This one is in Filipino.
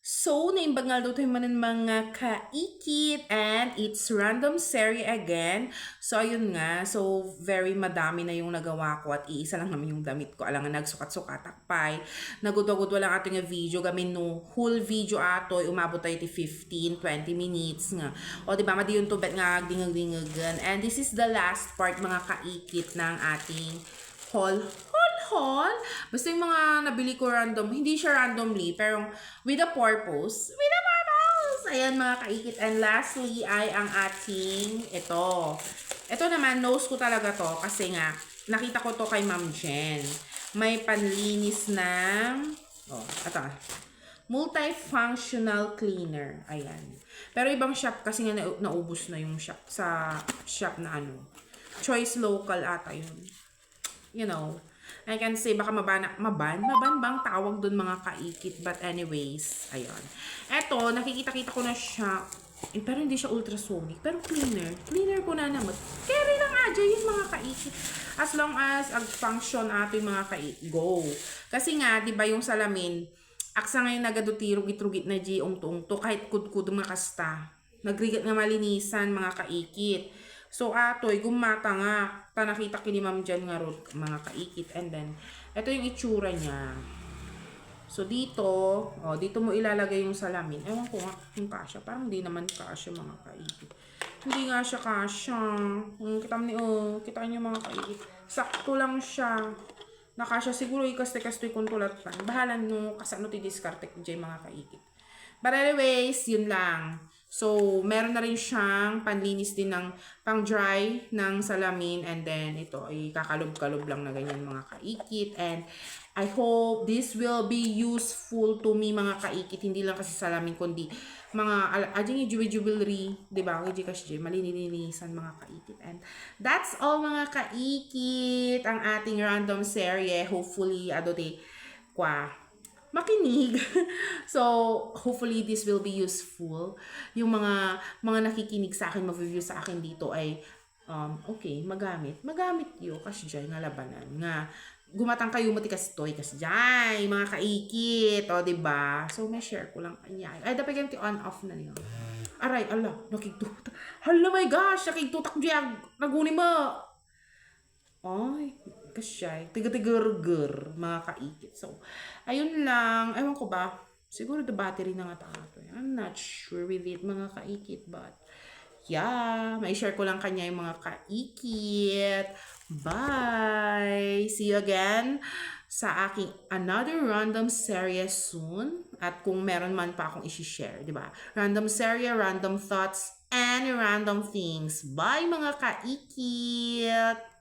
So, naimbangal daw tayo manin mga kaikit and it's random series again. So, ayun nga. So, very madami na yung nagawa ko at iisa lang naman yung damit ko. Alangan nagsukat-sukat takpay. Nagudagod walang ating video. Gamin no whole video ato. Umabot tayo ti 15-20 minutes nga. O, diba? Madiyon to bet nga dingag-dingagan. And this is the last part mga kaikit ng ating haul. Basta yung mga nabili ko random, hindi siya randomly, pero with a purpose. With a purpose! Ayan mga kaikit. And lastly ay ang ating ito. Ito naman, nose ko talaga to kasi nga, nakita ko to kay Ma'am Jen. May panlinis ng, ito multifunctional cleaner. Ayan. Pero ibang shop kasi nga naubos na yung shop sa shop na ano. Choice Local ata yun. You know, I can say baka maban bang tawag dun mga kaikit. But anyways, ayun. Eto, nakikita-kita ko na siya. Pero hindi siya ultrasonic. Pero cleaner ko na naman. Carry lang adya yung mga kaikit. As long as function ato yung mga kaikit. Go. Kasi nga, di ba yung salamin, aksa ngayon nagadutirugit-rugit na di ungto-ungto kahit kud-kud makasta. Nagrigat nga malinisan mga kaikit. So, atoy, gumata nga. Nakita ki ni Ma'am Jan nga ron, mga kaikit. And then, ito yung itsura niya. So, dito, dito mo ilalagay yung salamin. Ewan ko nga kung kasya. Parang hindi naman kasya mga kaikit. Hindi nga siya kasya. Kita niyo mga kaikit. Sakto lang siya. Nakasya siguro ikaste-kaste kung tulatan. Bahalan nyo kasano ti diskarte ko dyan mga kaikit. But anyways, yun lang. So, meron na rin siyang panlinis din ng pang-dry ng salamin. And then, ito ay kakalob-kalob lang na ganyan mga kaikit. And I hope this will be useful to me mga kaikit. Hindi lang kasi salamin, kundi mga adjing jewelry. Diba? Kaya kasi malinilinisan mga kaikit. And that's all mga kaikit. Ang ating random series. Hopefully, makinig. So, hopefully this will be useful. Yung mga nakikinig sa akin, mag-review sa akin dito ay okay, magamit yun kasi dyan nga labanan nga gumatang kayo matikas toy kasi dyan mga kaikit, diba? So, may share ko lang kanya. Ay, dapat ganti on off na niyo. Aray, ala, nakikitutak. Hala, my gosh, nakikitutak dyan. Naguni mo. Ay, kasyay. Tiga-tiga-ger, mga kaikit. So, ayun lang. Ewan ko ba? Siguro the battery na nga tayo. I'm not sure with it, mga kaikit. But, yeah. May share ko lang kanya yung mga kaikit. Bye! See you again sa aking another random series soon. At kung meron man pa akong isi-share, di ba? Random series, random thoughts, and random things. Bye, mga kaikit!